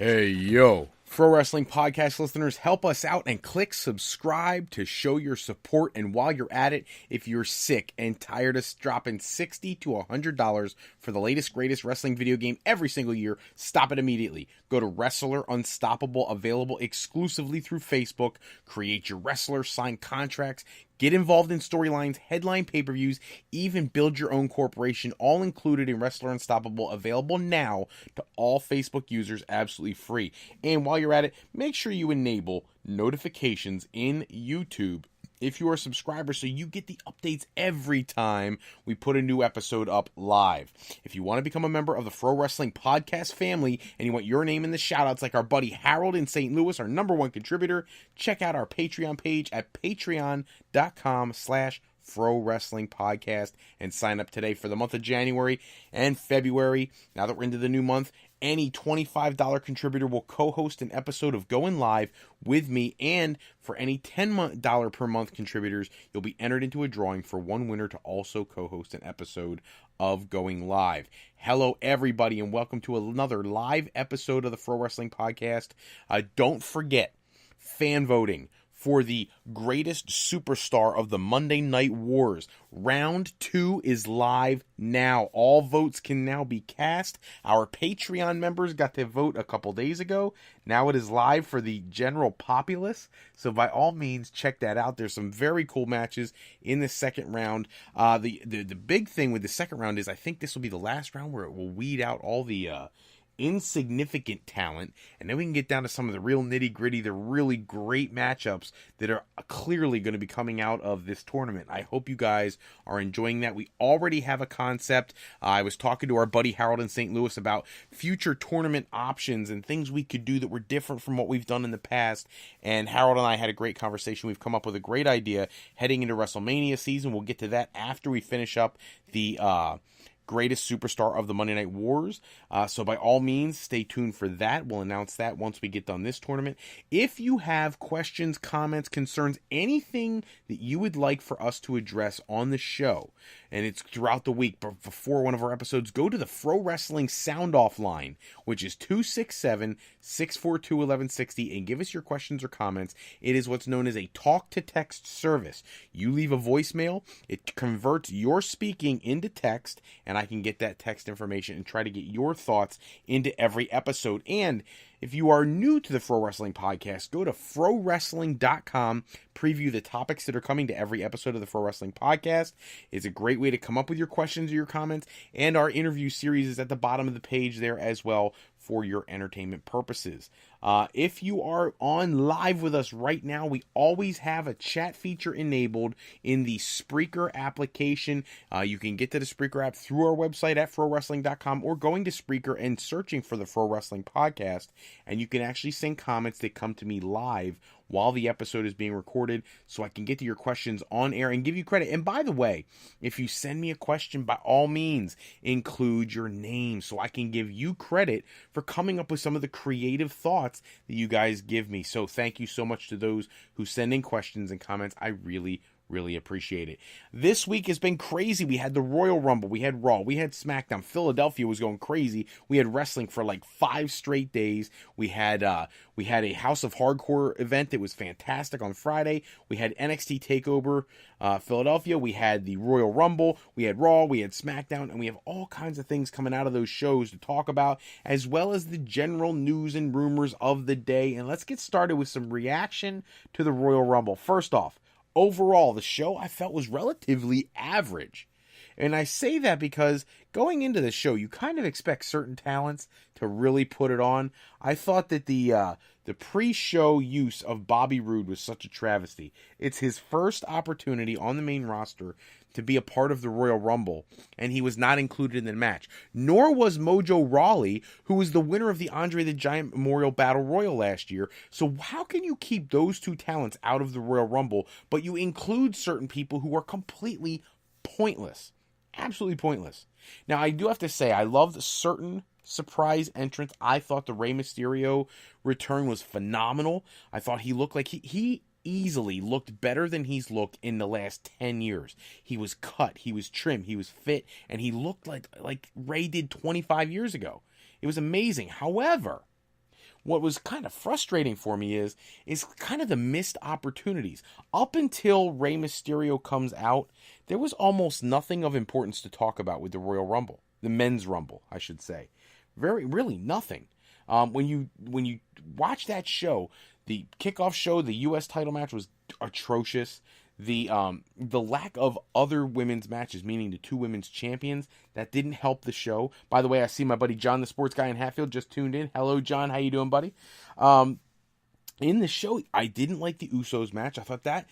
Hey, yo. Pro Wrestling Podcast listeners, help us out and click subscribe to show your support. And while you're at it, if you're sick and tired of dropping $60 to $100 for the latest, greatest wrestling video game every single year, stop it immediately. Go to Wrestler Unstoppable, available exclusively through Facebook. Create your wrestler, sign contracts, get involved in storylines, headline pay-per-views, even build your own corporation, all included in Wrestler Unstoppable, available now to all Facebook users, absolutely free. And while you're at it, make sure you enable notifications in YouTube if you are a subscriber, so you get the updates every time we put a new episode up live. If you want to become a member of the Pro Wrestling Podcast family and you want your name in the shoutouts like our buddy Harold in St. Louis, our #1 contributor, check out our Patreon page at patreon.com/Pro Wrestling Podcast and sign up today for the month of January and February. Now that we're into the new month, any $25 contributor will co-host an episode of Going Live with me, and for any $10 per month contributors, you'll be entered into a drawing for one winner to also co-host an episode of Going Live. Hello, everybody, and welcome to another live episode of the Pro Wrestling Podcast. Don't forget, fan voting for the greatest superstar of the Monday Night Wars. Round 2 is live now. All votes can now be cast. Our Patreon members got to vote a couple days ago. Now it is live for the general populace. So by all means, check that out. There's some very cool matches in the second round. The big thing with the second round is I think this will be the last round where it will weed out all the insignificant talent, and then we can get down to some of the real nitty-gritty, the really great matchups that are clearly going to be coming out of this tournament. I hope you guys are enjoying that. We already have a concept. I was talking to our buddy Harold in St. Louis about future tournament options and things we could do that were different from what we've done in the past, and Harold and I had a great conversation. We've come up with a great idea heading into WrestleMania season. We'll get to that after we finish up the greatest superstar of the Monday Night Wars. So by all means, stay tuned for that. We'll announce that once we get done this tournament. If you have questions, comments, concerns, anything that you would like for us to address on the show, and it's throughout the week, but before one of our episodes, go to the Pro Wrestling Sound Off line, which is 267-642-1160, and give us your questions or comments. It is what's known as a talk-to-text service. You leave a voicemail, it converts your speaking into text, and I can get that text information and try to get your thoughts into every episode. And if you are new to the Pro Wrestling Podcast, go to ProWrestling.com, preview the topics that are coming to every episode of the Pro Wrestling Podcast. It's a great way to come up with your questions or your comments, and our interview series is at the bottom of the page there as well for your entertainment purposes. If you are on live with us right now, we always have a chat feature enabled in the Spreaker application. You can get to the Spreaker app through our website at ProWrestling.com or going to Spreaker and searching for the Pro Wrestling Podcast, and you can actually send comments that come to me live while the episode is being recorded, so I can get to your questions on air and give you credit. And by the way, if you send me a question, by all means, include your name so I can give you credit for coming up with some of the creative thoughts that you guys give me. So thank you so much to those who send in questions and comments. I really appreciate it. This week has been crazy. We had the Royal Rumble, we had Raw, we had Smackdown. Philadelphia was going crazy. We had wrestling for like 5 straight days. We had a House of Hardcore event that was fantastic on Friday. We had NXT TakeOver Philadelphia. We had the Royal Rumble. We had Raw. We had Smackdown. And we have all kinds of things coming out of those shows to talk about, as well as the general news and rumors of the day. And let's get started with some reaction to the Royal Rumble. First off, overall, the show I felt was relatively average. And I say that because going into the show, you kind of expect certain talents to really put it on. I thought that the pre-show use of Bobby Roode was such a travesty. It's his first opportunity on the main roster to be a part of the Royal Rumble, and he was not included in the match. Nor was Mojo Rawley, who was the winner of the Andre the Giant Memorial Battle Royal last year. So how can you keep those two talents out of the Royal Rumble, but you include certain people who are completely pointless? Absolutely pointless. Now, I do have to say, I loved certain surprise entrants. I thought the Rey Mysterio return was phenomenal. I thought he looked like he easily looked better than he's looked in the last 10 years. He was cut, he was trim, he was fit, and he looked like Rey did 25 years ago. It was amazing. However, what was kind of frustrating for me is kind of the missed opportunities. Up until Rey Mysterio comes out, there was almost nothing of importance to talk about with the Royal Rumble. The Men's Rumble, I should say. Really nothing. When you watch that show, the kickoff show, the U.S. title match was atrocious. The lack of other women's matches, meaning the two women's champions, that didn't help the show. By the way, I see my buddy John, the sports guy in Hatfield, just tuned in. Hello, John. How you doing, buddy? In the show, I didn't like the Usos match. I thought that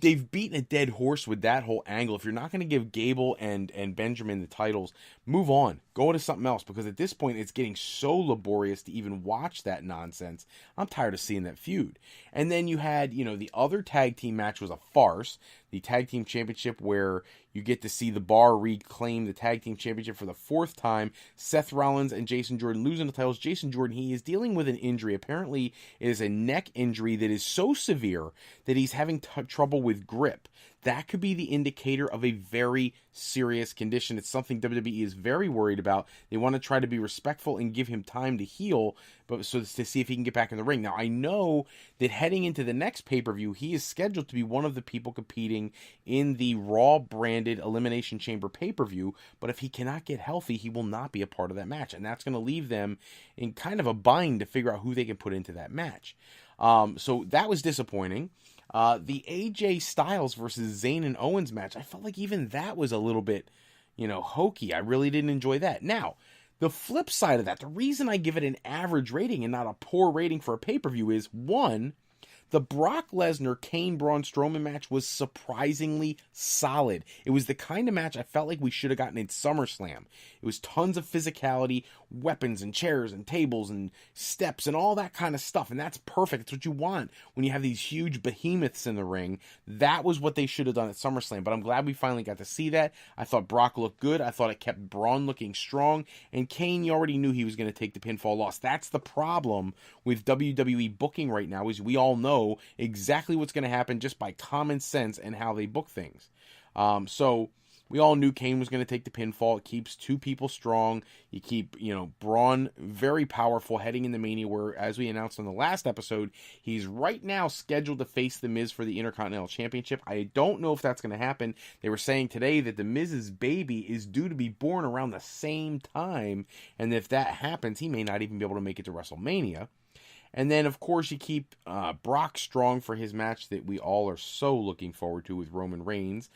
they've beaten a dead horse with that whole angle. If you're not going to give Gable and Benjamin the titles, move on. Go into something else, because at this point, it's getting so laborious to even watch that nonsense. I'm tired of seeing that feud. And then you had, the other tag team match was a farce. The tag team championship, where you get to see the Bar reclaim the tag team championship for the fourth time. Seth Rollins and Jason Jordan losing the titles. Jason Jordan, he is dealing with an injury. Apparently, it is a neck injury that is so severe that he's having trouble with grip. That could be the indicator of a very serious condition. It's something WWE is very worried about. They want to try to be respectful and give him time to heal, but so to see if he can get back in the ring. Now, I know that heading into the next pay-per-view, he is scheduled to be one of the people competing in the Raw-branded Elimination Chamber pay-per-view, but if he cannot get healthy, he will not be a part of that match, and that's going to leave them in kind of a bind to figure out who they can put into that match. So that was disappointing. The AJ Styles versus Zayn and Owens match, I felt like even that was a little bit, hokey. I really didn't enjoy that. Now, the flip side of that, the reason I give it an average rating and not a poor rating for a pay-per-view is, one, the Brock Lesnar Kane Braun Strowman match was surprisingly solid. It was the kind of match I felt like we should have gotten in SummerSlam. It was tons of physicality, weapons and chairs and tables and steps and all that kind of stuff. And that's perfect. It's what you want when you have these huge behemoths in the ring. That was what they should have done at SummerSlam. But I'm glad we finally got to see that. I thought Brock looked good. I thought it kept Braun looking strong. And Kane, you already knew he was going to take the pinfall loss. That's the problem with WWE booking right now, is we all know exactly what's going to happen just by common sense and how they book things. So we all knew Kane was going to take the pinfall. It keeps two people strong. You keep, Braun very powerful heading into Mania, where, as we announced on the last episode, he's right now scheduled to face The Miz for the Intercontinental Championship. I don't know if that's going to happen. They were saying today that The Miz's baby is due to be born around the same time, and if that happens, he may not even be able to make it to WrestleMania. And then, of course, you keep Brock strong for his match that we all are so looking forward to with Roman Reigns,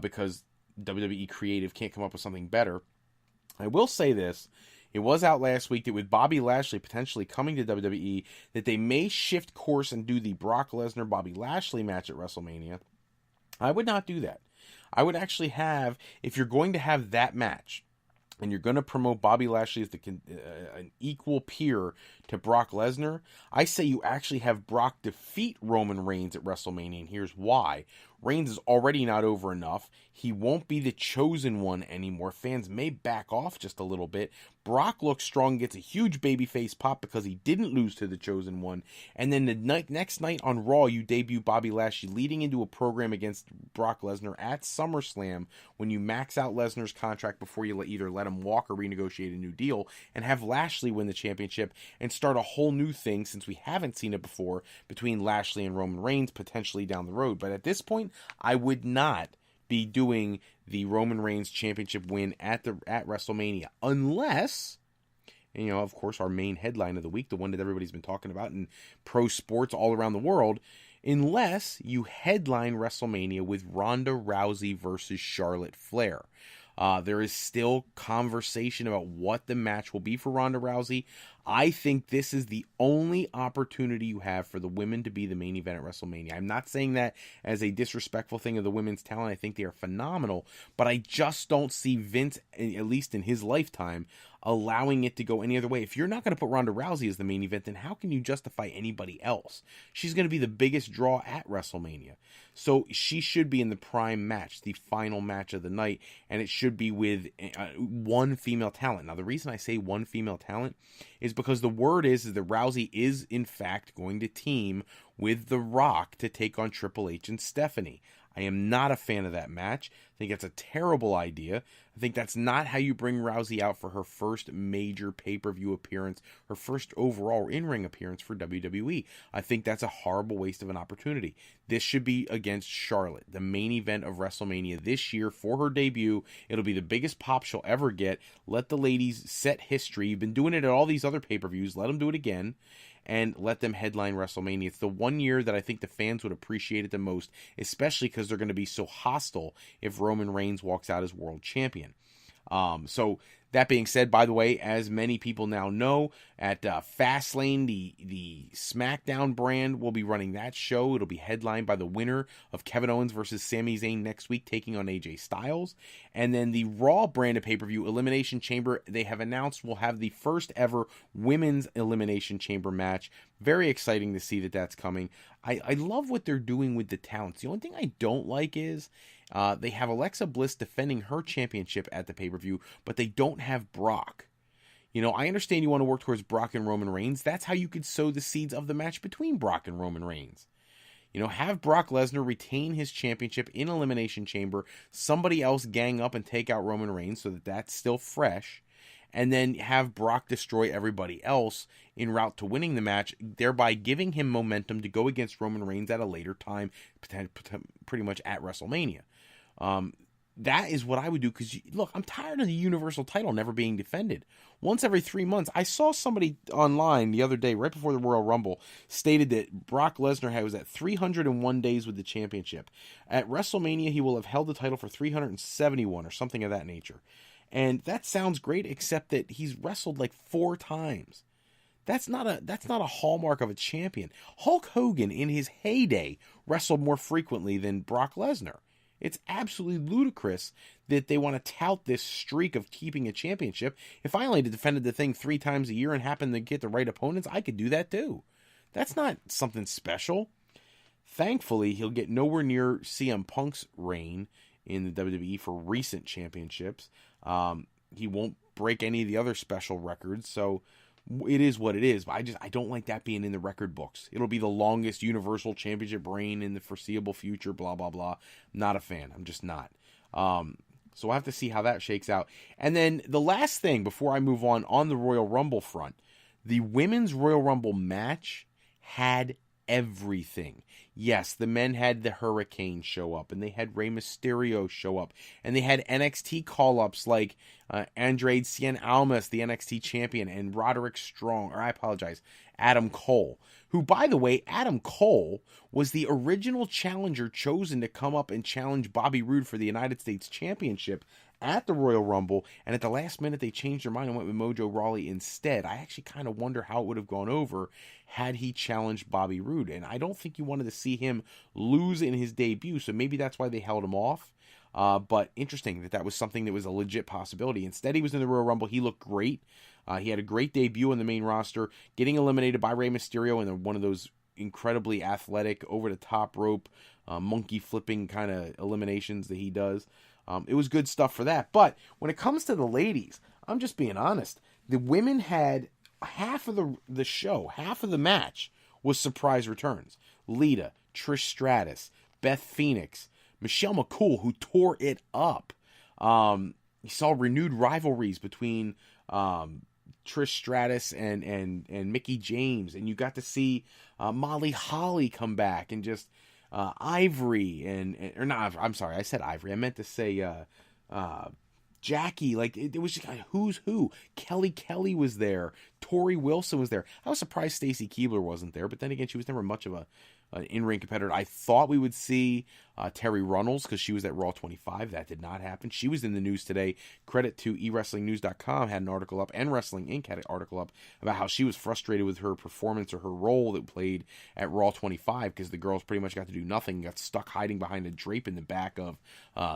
because WWE Creative can't come up with something better. I will say this. It was out last week that with Bobby Lashley potentially coming to WWE, that they may shift course and do the Brock Lesnar-Bobby Lashley match at WrestleMania. I would not do that. I would actually have, if you're going to have that match, and you're going to promote Bobby Lashley as an equal peer to Brock Lesnar, I say you actually have Brock defeat Roman Reigns at WrestleMania, and here's why. Reigns is already not over enough. He won't be the chosen one anymore. Fans may back off just a little bit. Brock looks strong, gets a huge babyface pop because he didn't lose to the chosen one. And then the next night on Raw, you debut Bobby Lashley leading into a program against Brock Lesnar at SummerSlam, when you max out Lesnar's contract before you either let him walk or renegotiate a new deal, and have Lashley win the championship and start a whole new thing, since we haven't seen it before, between Lashley and Roman Reigns potentially down the road. But at this point, I would not be doing the Roman Reigns championship win at WrestleMania, unless, and of course, our main headline of the week, the one that everybody's been talking about in pro sports all around the world, unless you headline WrestleMania with Ronda Rousey versus Charlotte Flair. There is still conversation about what the match will be for Ronda Rousey. I think this is the only opportunity you have for the women to be the main event at WrestleMania. I'm not saying that as a disrespectful thing of the women's talent. I think they are phenomenal, but I just don't see Vince, at least in his lifetime, allowing it to go any other way. If you're not going to put Ronda Rousey as the main event, then how can you justify anybody else? She's going to be the biggest draw at WrestleMania. So she should be in the prime match, the final match of the night, and it should be with one female talent. Now, the reason I say one female talent is because the word is that Rousey is, in fact, going to team with The Rock to take on Triple H and Stephanie. I am not a fan of that match. think that's a terrible idea. I think that's not how you bring Rousey out for her first major pay-per-view appearance, her first overall in-ring appearance for WWE. I think that's a horrible waste of an opportunity. This should be against Charlotte, the main event of WrestleMania this year for her debut. It'll be the biggest pop she'll ever get. Let the ladies set history. You've been doing it at all these other pay-per-views. Let them do it again. And let them headline WrestleMania. It's the one year that I think the fans would appreciate it the most, especially because they're going to be so hostile if Roman Reigns walks out as world champion. So that being said, by the way, as many people now know, at Fastlane, the Smackdown brand will be running that show. It'll be headlined by the winner of Kevin Owens versus Sami Zayn next week, taking on AJ Styles. And then the Raw branded pay-per-view, Elimination Chamber, they have announced will have the first ever women's Elimination Chamber match. Very exciting to see that that's coming. I love what they're doing with the talents. The only thing I don't like is they have Alexa Bliss defending her championship at the pay-per-view, but they don't have Brock. You know, I understand you want to work towards Brock and Roman Reigns. That's how you could sow the seeds of the match between Brock and Roman Reigns. You know, have Brock Lesnar retain his championship in Elimination Chamber, somebody else gang up and take out Roman Reigns so that that's still fresh, and then have Brock destroy everybody else en route to winning the match, thereby giving him momentum to go against Roman Reigns at a later time, pretty much at WrestleMania. That is what I would do, because, look, I'm tired of the Universal title never being defended. Once every 3 months, I saw somebody online the other day, right before the Royal Rumble, stated that Brock Lesnar was at 301 days with the championship. At WrestleMania, he will have held the title for 371 or something of that nature. And that sounds great, except that he's wrestled like 4 times. That's not a hallmark of a champion. Hulk Hogan, in his heyday, wrestled more frequently than Brock Lesnar. It's absolutely ludicrous that they want to tout this streak of keeping a championship. If I only defended the thing 3 times a year and happened to get the right opponents, I could do that too. That's not something special. Thankfully, he'll get nowhere near CM Punk's reign in the WWE for recent championships. He won't break any of the other special records, so it is what it is. But I don't like that being in the record books. It'll be the longest Universal Championship reign in the foreseeable future, blah, blah, blah. Not a fan. I'm just not. So we'll have to see how that shakes out. And then the last thing before I move on the Royal Rumble front, the Women's Royal Rumble match had everything. Yes, the men had the Hurricane show up, and they had Rey Mysterio show up, and they had NXT call-ups like Andrade Cien Almas, the NXT champion, and Roderick Strong, or I apologize, Adam Cole, who, by the way, Adam Cole was the original challenger chosen to come up and challenge Bobby Roode for the United States Championship at the Royal Rumble, and at the last minute they changed their mind and went with Mojo Rawley instead. I actually kind of wonder how it would have gone over had he challenged Bobby Roode, and I don't think you wanted to see him lose in his debut, so maybe that's why they held him off. But interesting that was something that was a legit possibility. Instead, he was in the Royal Rumble. He looked great. He had a great debut on the main roster, getting eliminated by Rey Mysterio in one of those incredibly athletic, over-the-top rope, monkey flipping kind of eliminations that he does. It was good stuff for that. But when it comes to the ladies, I'm just being honest. The women had half of the show, half of the match was surprise returns. Lita, Trish Stratus, Beth Phoenix, Michelle McCool, who tore it up. You saw renewed rivalries between Trish Stratus and Mickie James, and you got to see Molly Holly come back, and just Ivory or not. I'm sorry, I said Ivory. I meant to say Jackie. Like it was just who's who. Kelly was there. Tori Wilson was there. I was surprised Stacy Keibler wasn't there, but then again, she was never much of an in-ring competitor. I thought we would see Terry Runnels because she was at Raw 25. That did not happen. She was in the news today. Credit to eWrestlingNews.com had an article up, and Wrestling Inc. had an article up about how she was frustrated with her performance or her role that played at Raw 25 because the girls pretty much got to do nothing, got stuck hiding behind a drape in the back of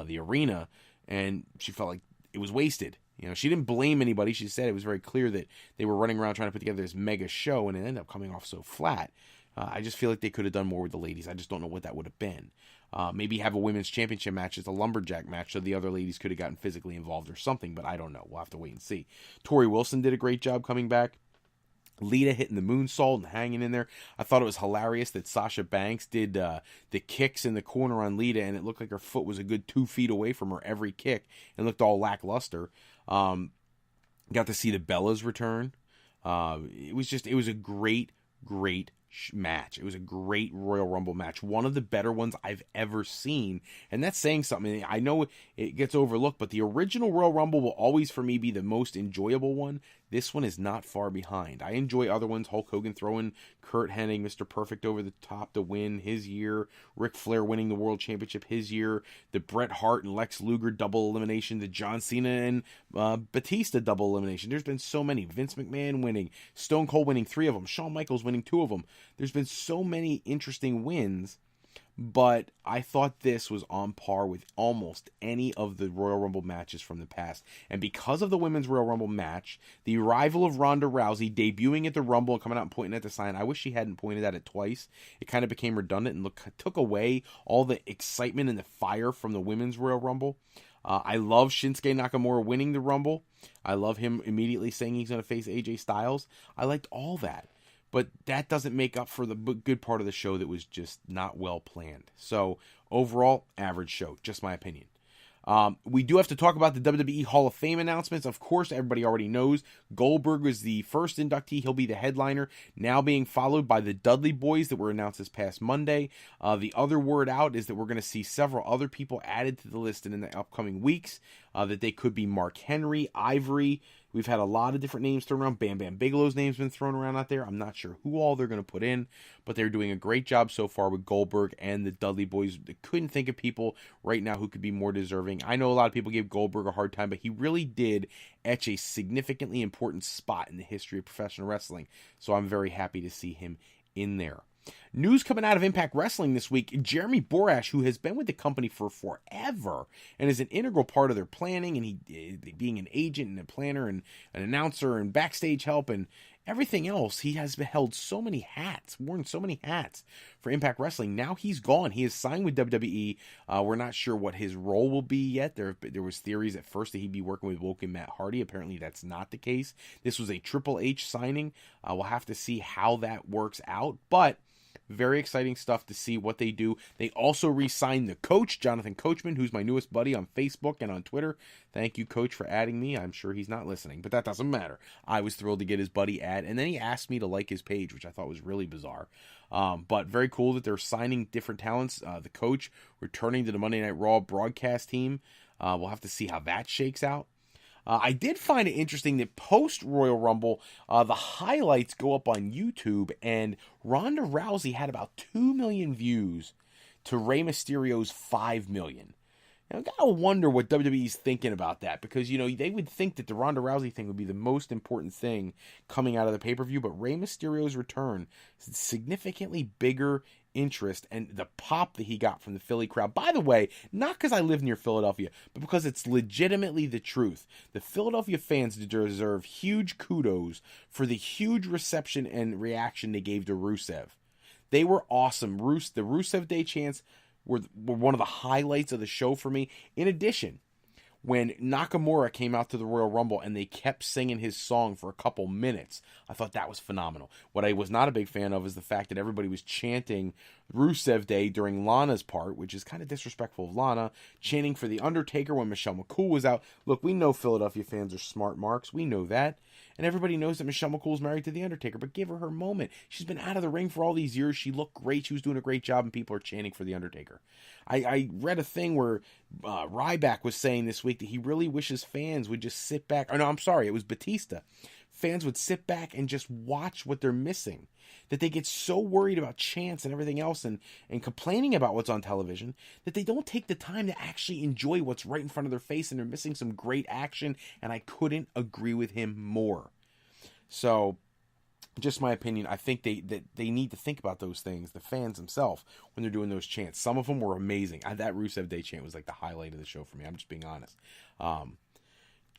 the arena, and she felt like it was wasted. You know, she didn't blame anybody. She said it was very clear that they were running around trying to put together this mega show, and it ended up coming off so flat. I just feel like they could have done more with the ladies. I just don't know what that would have been. Maybe have a women's championship match as a lumberjack match so the other ladies could have gotten physically involved or something, but I don't know. We'll have to wait and see. Tori Wilson did a great job coming back. Lita hitting the moonsault and hanging in there. I thought it was hilarious that Sasha Banks did the kicks in the corner on Lita, and it looked like her foot was a good 2 feet away from her every kick, and looked all lackluster. Got to see the Bellas return. It was a great match. It was a great Royal Rumble match. One of the better ones I've ever seen. And that's saying something. I know it gets overlooked, but the original Royal Rumble will always, for me, be the most enjoyable one. This one is not far behind. I enjoy other ones. Hulk Hogan throwing Kurt Hennig, Mr. Perfect over the top to win his year. Ric Flair winning the World Championship his year. The Bret Hart and Lex Luger double elimination. The John Cena and Batista double elimination. There's been so many. Vince McMahon winning. Stone Cold winning 3 of them. Shawn Michaels winning 2 of them. There's been so many interesting wins. But I thought this was on par with almost any of the Royal Rumble matches from the past. And because of the Women's Royal Rumble match, the arrival of Ronda Rousey debuting at the Rumble and coming out and pointing at the sign, I wish she hadn't pointed at it twice. It kind of became redundant and took away all the excitement and the fire from the Women's Royal Rumble. I love Shinsuke Nakamura winning the Rumble. I love him immediately saying he's going to face AJ Styles. I liked all that. But that doesn't make up for the good part of the show that was just not well planned. So, overall, average show. Just my opinion. We do have to talk about the WWE Hall of Fame announcements. Of course, everybody already knows Goldberg was the first inductee. He'll be the headliner, now being followed by the Dudley Boys that were announced this past Monday. The other word out is that we're going to see several other people added to the list in the upcoming weeks, that they could be Mark Henry, Ivory. We've had a lot of different names thrown around. Bam Bam Bigelow's name's been thrown around out there. I'm not sure who all they're going to put in, but they're doing a great job so far with Goldberg and the Dudley Boys. They couldn't think of people right now who could be more deserving. I know a lot of people gave Goldberg a hard time, but he really did etch a significantly important spot in the history of professional wrestling. So I'm very happy to see him in there. News coming out of Impact Wrestling this week, Jeremy Borash, who has been with the company for forever and is an integral part of their planning, and he being an agent and a planner and an announcer and backstage help and everything else, he has held so many hats, worn so many hats for Impact Wrestling. Now he's gone. He is signed with WWE. We're not sure what his role will be yet. There was theories at first that he'd be working with Woken Matt Hardy. Apparently that's not the case. This was a Triple H signing. We'll have to see how that works out, but very exciting stuff to see what they do. They also re-signed the coach, Jonathan Coachman, who's my newest buddy on Facebook and on Twitter. Thank you, Coach, for adding me. I'm sure he's not listening, but that doesn't matter. I was thrilled to get his buddy ad, and then he asked me to like his page, which I thought was really bizarre. But very cool that they're signing different talents. The coach returning to the Monday Night Raw broadcast team. We'll have to see how that shakes out. I did find it interesting that post-Royal Rumble, the highlights go up on YouTube, and Ronda Rousey had about 2 million views to Rey Mysterio's 5 million. Now, I gotta wonder what WWE's thinking about that, because, you know, they would think that the Ronda Rousey thing would be the most important thing coming out of the pay-per-view, but Rey Mysterio's return is significantly bigger interest, and the pop that he got from the Philly crowd. By the way, not because I live near Philadelphia, but because it's legitimately the truth. The Philadelphia fans deserve huge kudos for the huge reception and reaction they gave to Rusev. They were awesome. The Rusev Day chants were one of the highlights of the show for me. In addition, when Nakamura came out to the Royal Rumble and they kept singing his song for a couple minutes, I thought that was phenomenal. What I was not a big fan of is the fact that everybody was chanting Rusev Day during Lana's part, which is kind of disrespectful of Lana, chanting for The Undertaker when Michelle McCool was out. Look, we know Philadelphia fans are smart marks. We know that. And everybody knows that Michelle McCool's married to The Undertaker, but give her moment. She's been out of the ring for all these years. She looked great. She was doing a great job, and people are chanting for The Undertaker. I read a thing where Ryback was saying this week that he really wishes fans would just sit back. Oh, no, I'm sorry. It was Batista. Fans would sit back and just watch what they're missing. That they get so worried about chants and everything else and complaining about what's on television that they don't take the time to actually enjoy what's right in front of their face, and they're missing some great action, and I couldn't agree with him more. So, just my opinion, I think they need to think about those things, the fans themselves, when they're doing those chants. Some of them were amazing. That Rusev Day chant was like the highlight of the show for me. I'm just being honest.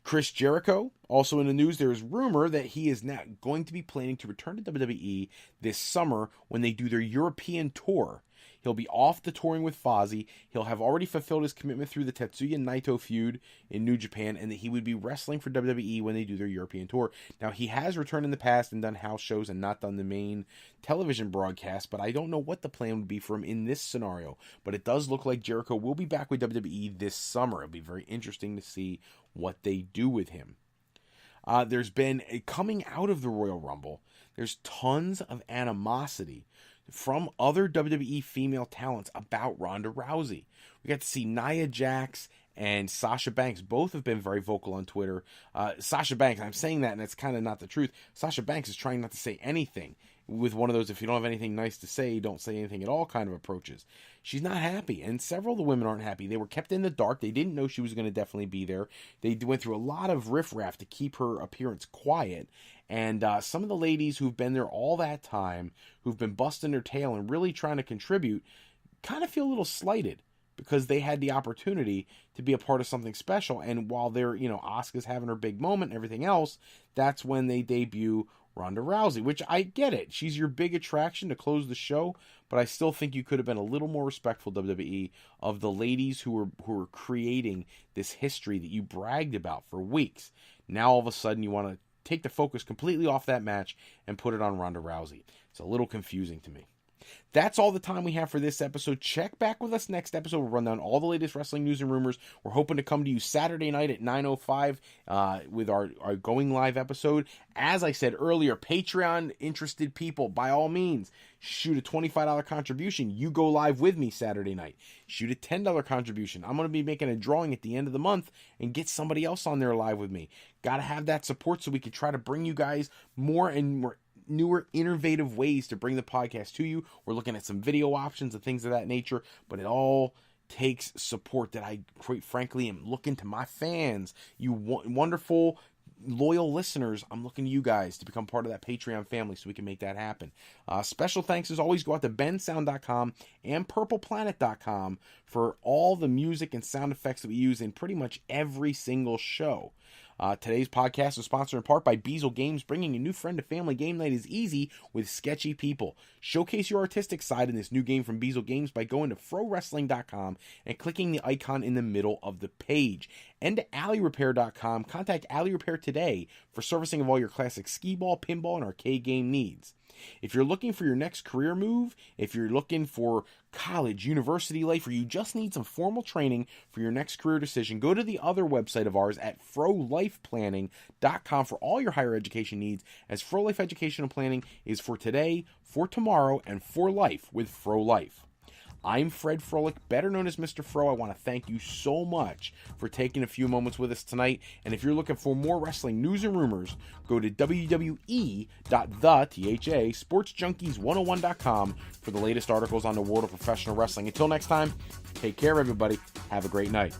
Chris Jericho, also in the news, there is rumor that he is now going to be planning to return to WWE this summer when they do their European tour. He'll be off the touring with Fozzy. He'll have already fulfilled his commitment through the Tetsuya Naito feud in New Japan, and that he would be wrestling for WWE when they do their European tour. Now, he has returned in the past and done house shows and not done the main television broadcast, but I don't know what the plan would be for him in this scenario. But it does look like Jericho will be back with WWE this summer. It'll be very interesting to see what they do with him. There's been coming out of the Royal Rumble, there's tons of animosity from other WWE female talents about Ronda Rousey. We got to see Nia Jax and Sasha Banks. Both have been very vocal on Twitter. Sasha Banks, I'm saying that and it's kind of not the truth. Sasha Banks is trying not to say anything with one of those, if you don't have anything nice to say, don't say anything at all kind of approaches. She's not happy, and several of the women aren't happy. They were kept in the dark. They didn't know she was going to definitely be there. They went through a lot of riffraff to keep her appearance quiet, and some of the ladies who've been there all that time, who've been busting their tail and really trying to contribute, kind of feel a little slighted because they had the opportunity to be a part of something special, and while they're, Asuka's having her big moment and everything else, that's when they debut Ronda Rousey, which I get it. She's your big attraction to close the show, but I still think you could have been a little more respectful, WWE, of the ladies who were creating this history that you bragged about for weeks. Now all of a sudden you want to take the focus completely off that match and put it on Ronda Rousey. It's a little confusing to me. That's all the time we have for this episode. Check back with us next episode. We'll run down all the latest wrestling news and rumors. We're hoping to come to you Saturday night at 9:05 with our going live episode. As I said earlier, Patreon interested people, by all means, shoot a $25 contribution. You go live with me Saturday night. Shoot a $10 contribution. I'm going to be making a drawing at the end of the month and get somebody else on there live with me. Got to have that support so we can try to bring you guys more and more newer, innovative ways to bring the podcast to you. We're looking at some video options and things of that nature, but it all takes support that I, quite frankly, am looking to my fans, you wonderful, loyal listeners. I'm looking to you guys to become part of that Patreon family so we can make that happen. Special thanks, as always, go out to bensound.com and purpleplanet.com for all the music and sound effects that we use in pretty much every single show. Today's podcast is sponsored in part by Beazle Games. Bringing a new friend to family game night is easy with sketchy people. Showcase your artistic side in this new game from Beazle Games by going to frowrestling.com and clicking the icon in the middle of the page. And to alleyrepair.com. Contact Alley Repair today for servicing of all your classic skee-ball, pinball, and arcade game needs. If you're looking for your next career move, if you're looking for college, university life, or you just need some formal training for your next career decision, go to the other website of ours at frolifeplanning.com for all your higher education needs, as Fro Life Educational Planning is for today, for tomorrow, and for life with Fro Life. I'm Fred Froelich, better known as Mr. Fro. I want to thank you so much for taking a few moments with us tonight. And if you're looking for more wrestling news and rumors, go to www.sportsjunkies101.com for the latest articles on the world of professional wrestling. Until next time, take care, everybody. Have a great night.